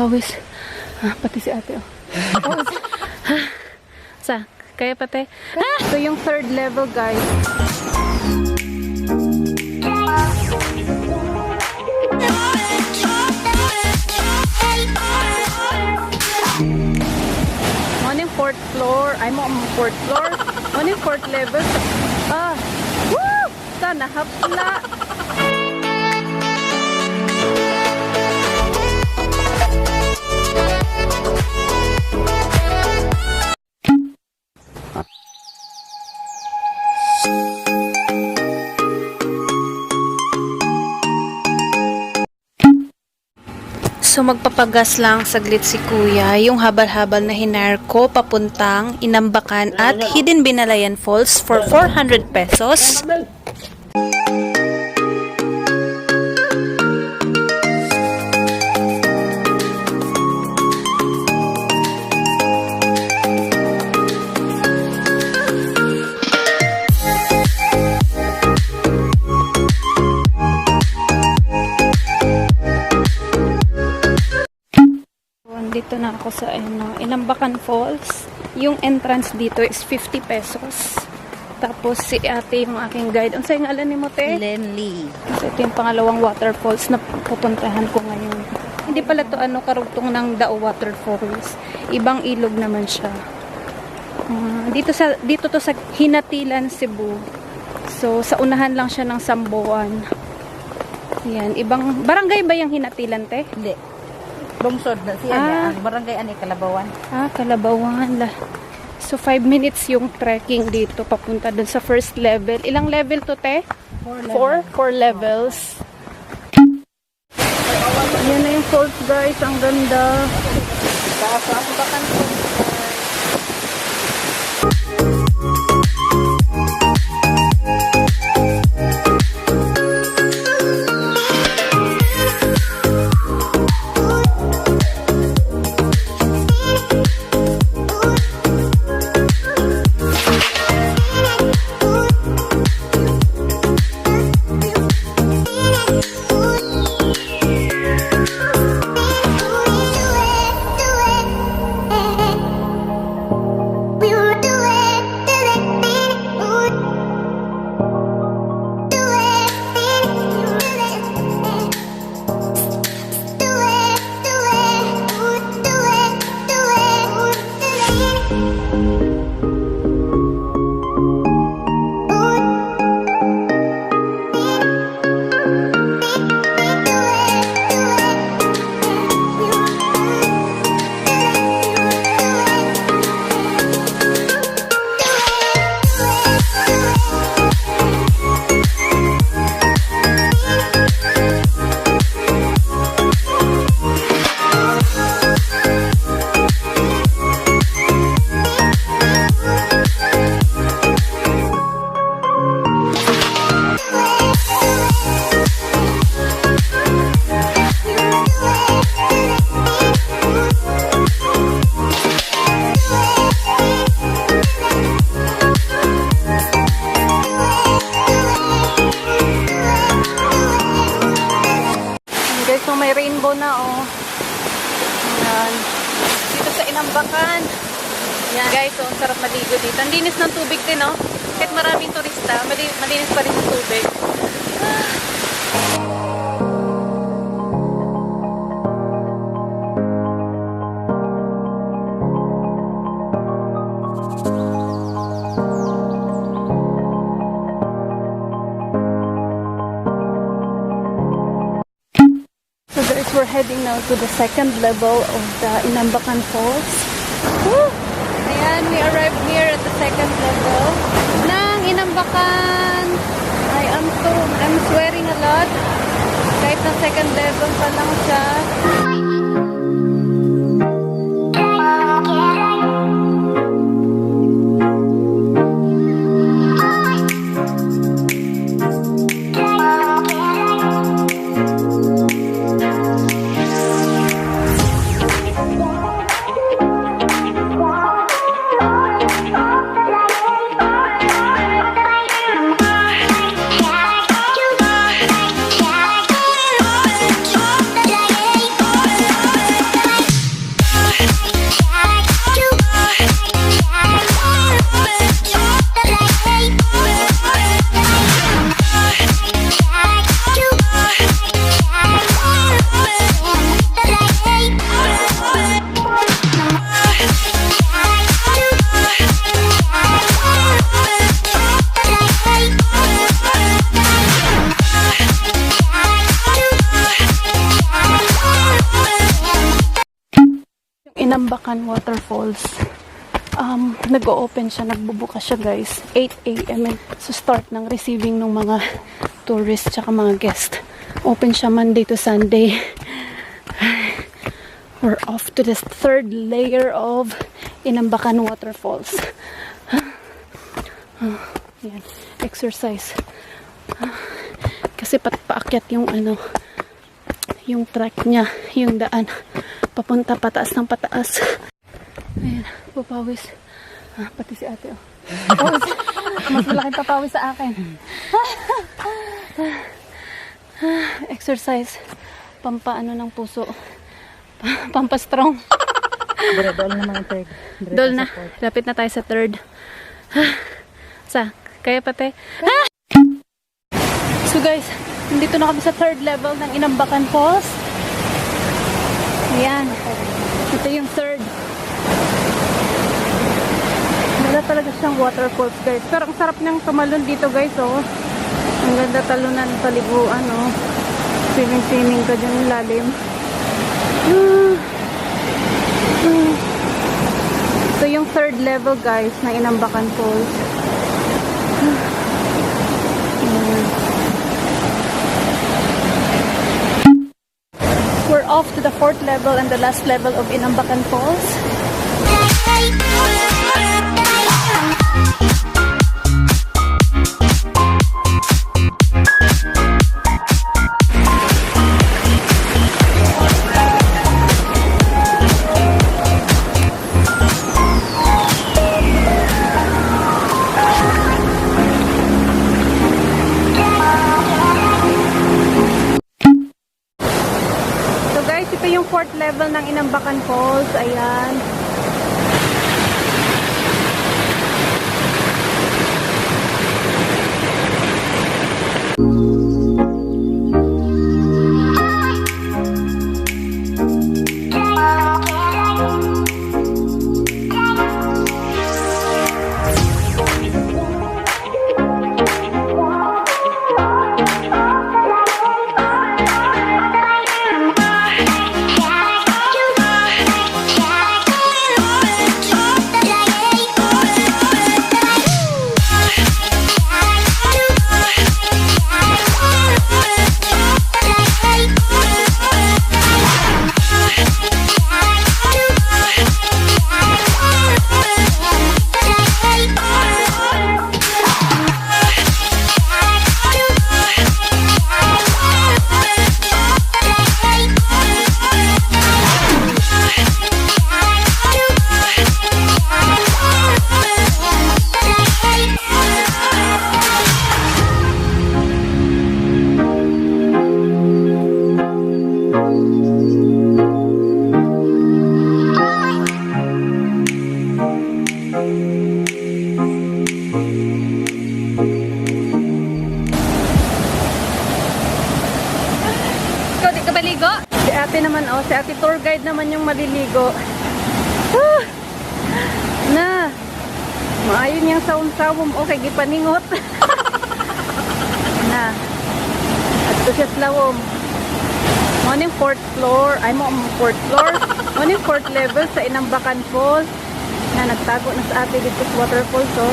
Pawis. Pati si ate, oh. Pawis. Kaya pati. So, yung third level, guys. Morning fourth floor. Ay mo, fourth floor. Morning fourth level. Woo! Sana hapla. So magpapagas lang saglit si Kuya, yung habal-habal na hinar ko papuntang Inambakan at Hidden Binalayan Falls for 400 pesos. Dito na ako sa Inambakan Falls. Yung entrance dito is 50 pesos. Tapos si ate yung aking guide. Ang sa'yo nga alam ni mo, te? Lenly. So ito yung pangalawang waterfalls na pupuntahan ko ngayon. Hindi pala to karugtong ng Dau Waterfalls. Ibang ilog naman siya. Dito to sa Hinatilan, Cebu. So sa unahan lang siya ng Samboan. Yan, ibang barangay ba yung Hinatilan, te? Hindi. Lungsod na siya. Ang barangay ani Kalabawan. Kalabawan. So 5 minutes yung trekking dito papunta dun sa first level. Ilang level to, te? 4 levels. Yan na yung falls, guys. Ang ganda. Bakan po. So may rainbow na, oh. Ayan. Dito sa Inambakan. Yan guys, so sarap maligo dito. Ang linis ng tubig din, oh. Kahit maraming turista, malinis pa rin yung tubig. We're heading now to the second level of the Inambakan Falls. Woo! Ayan, we arrived here at the second level ng Inambakan. I'm swearing a lot. Kahit na second level pa lang siya. Inambakan Waterfalls. Nag-o-open siya, nagbubukas siya guys 8 AM so start ng receiving ng mga tourists tsaka mga guests. Open siya Monday to Sunday. We're off to the third layer of Inambakan Waterfalls. Yan, exercise. Kasi paakyat yung yung track niya, yung daan papunta pataas ng pataas. Ayan, papawis. Pati si ate, oh. Mas malaking papawis sa akin. Exercise. Pampaano ng puso. Pampastrong. Dol na mga third. Dol na. Lapit na tayo sa third. Kaya pati. So guys, nandito na kami sa third level ng Inambakan Falls. Ayan. Ito yung third. Wala talaga siyang waterfalls guys. Pero ang sarap niyang tumalon dito guys, oh. Ang ganda talunan, paliguan, oh. Swimming ka dyan yung lalim. Ito yung third level guys ng Inambakan Falls. We're off to the fourth level and the last level of Inambakan Falls. Fourth level ng Inambakan Falls. Ayan. Si ate tour guide naman yung maliligo. Na. Maayon niyang sawom-sawom. Okay, gipaningot. Na. At ito siya slawom. Morning fourth floor. Ay mo, fourth floor. Morning fourth level sa Inambakan Falls. Na, nagtago na sa ate dito sa waterfalls. So.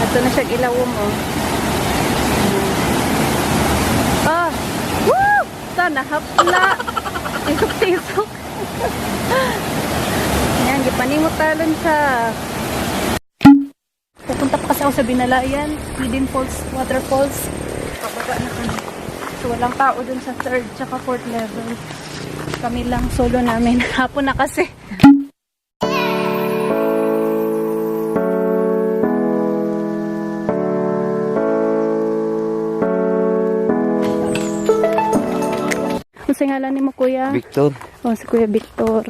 Ito na siya ilawom, oh. Sana hapla. Isok-isok. Yan, gipaningot talon siya. Pupunta pa kasi ako sa Binalayan, Hidden Waterfalls. Pababa na kami. So walang tao dun sa third tsaka fourth level. Kami lang, solo namin. Hapon na kasi. Ano ngalan ni mo, Kuya? Victor. Oh, si Kuya Victor.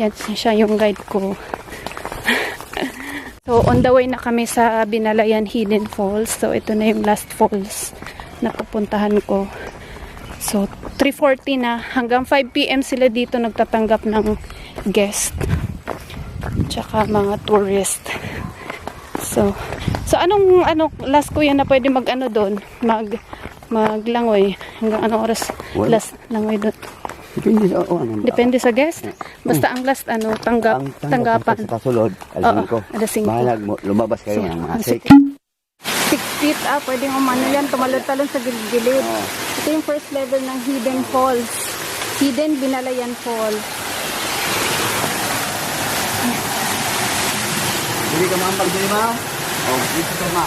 Yan siya yung guide ko. So, on the way na kami sa Binalayan Hidden Falls. So, ito na yung last falls na pupuntahan ko. So, 3:40 na. Hanggang 5 PM sila dito nagtatanggap ng guest. Tsaka mga tourist. So anong last Kuya na pwede mag doon? Maglangoy. Hanggang anong oras? Well, last langoy doon? Depende sa ano. Depende sa guest. Basta ang last tanggapan. Sa kasulod, alas 5. Alas 5. Mahalag mo, lumabas kayo ng mga 6 feet pwedeng umano yan, tumalon-talon sa gilid. Ito yung first level ng Hidden Falls. Hidden Binalayan Falls. Hindi ka maambag din, ma? Dito ka, ma.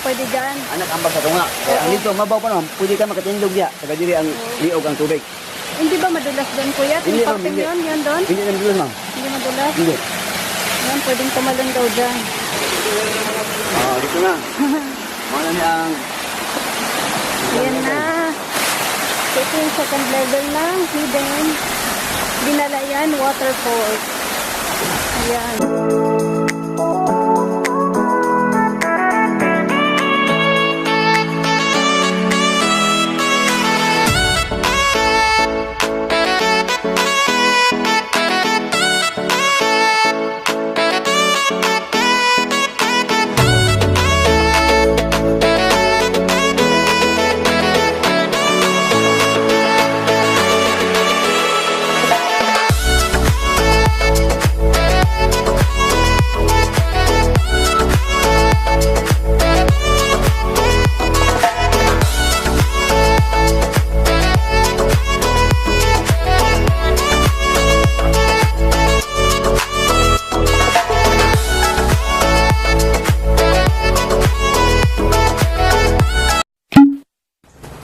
Pwede dyan. Anak, ambag sa tunga. Kaya ang dito, mabaw pa naman, pwede ka makatindog diya. Taga diri ang liog ang tubig. Hindi ba madulas doon, kuya? Hindi, Yung ma'am, parting hindi. yun doon? Hindi naman dito, ma'am. Hindi madulas? Hindi. Yan, pwedeng tumalon daw dyan. Dito na. Mana niya ang... Ayan na. Ito yung second level ng Hidden Binalayan Waterfalls. Ayan.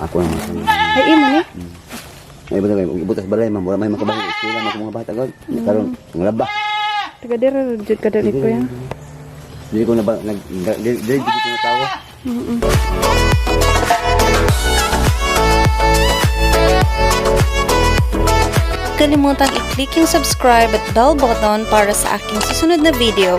Ako naman. Ay, imo ni? Ay, butas balay, ma'am. Wala may makabahin. Sila mga bata ko. Karon, ang laba. Taga dira, jud ka dali ko yan. Hindi ko na ba, dili ko na tawo. Kalimutan i-click yung subscribe at bell button para sa aking susunod na video.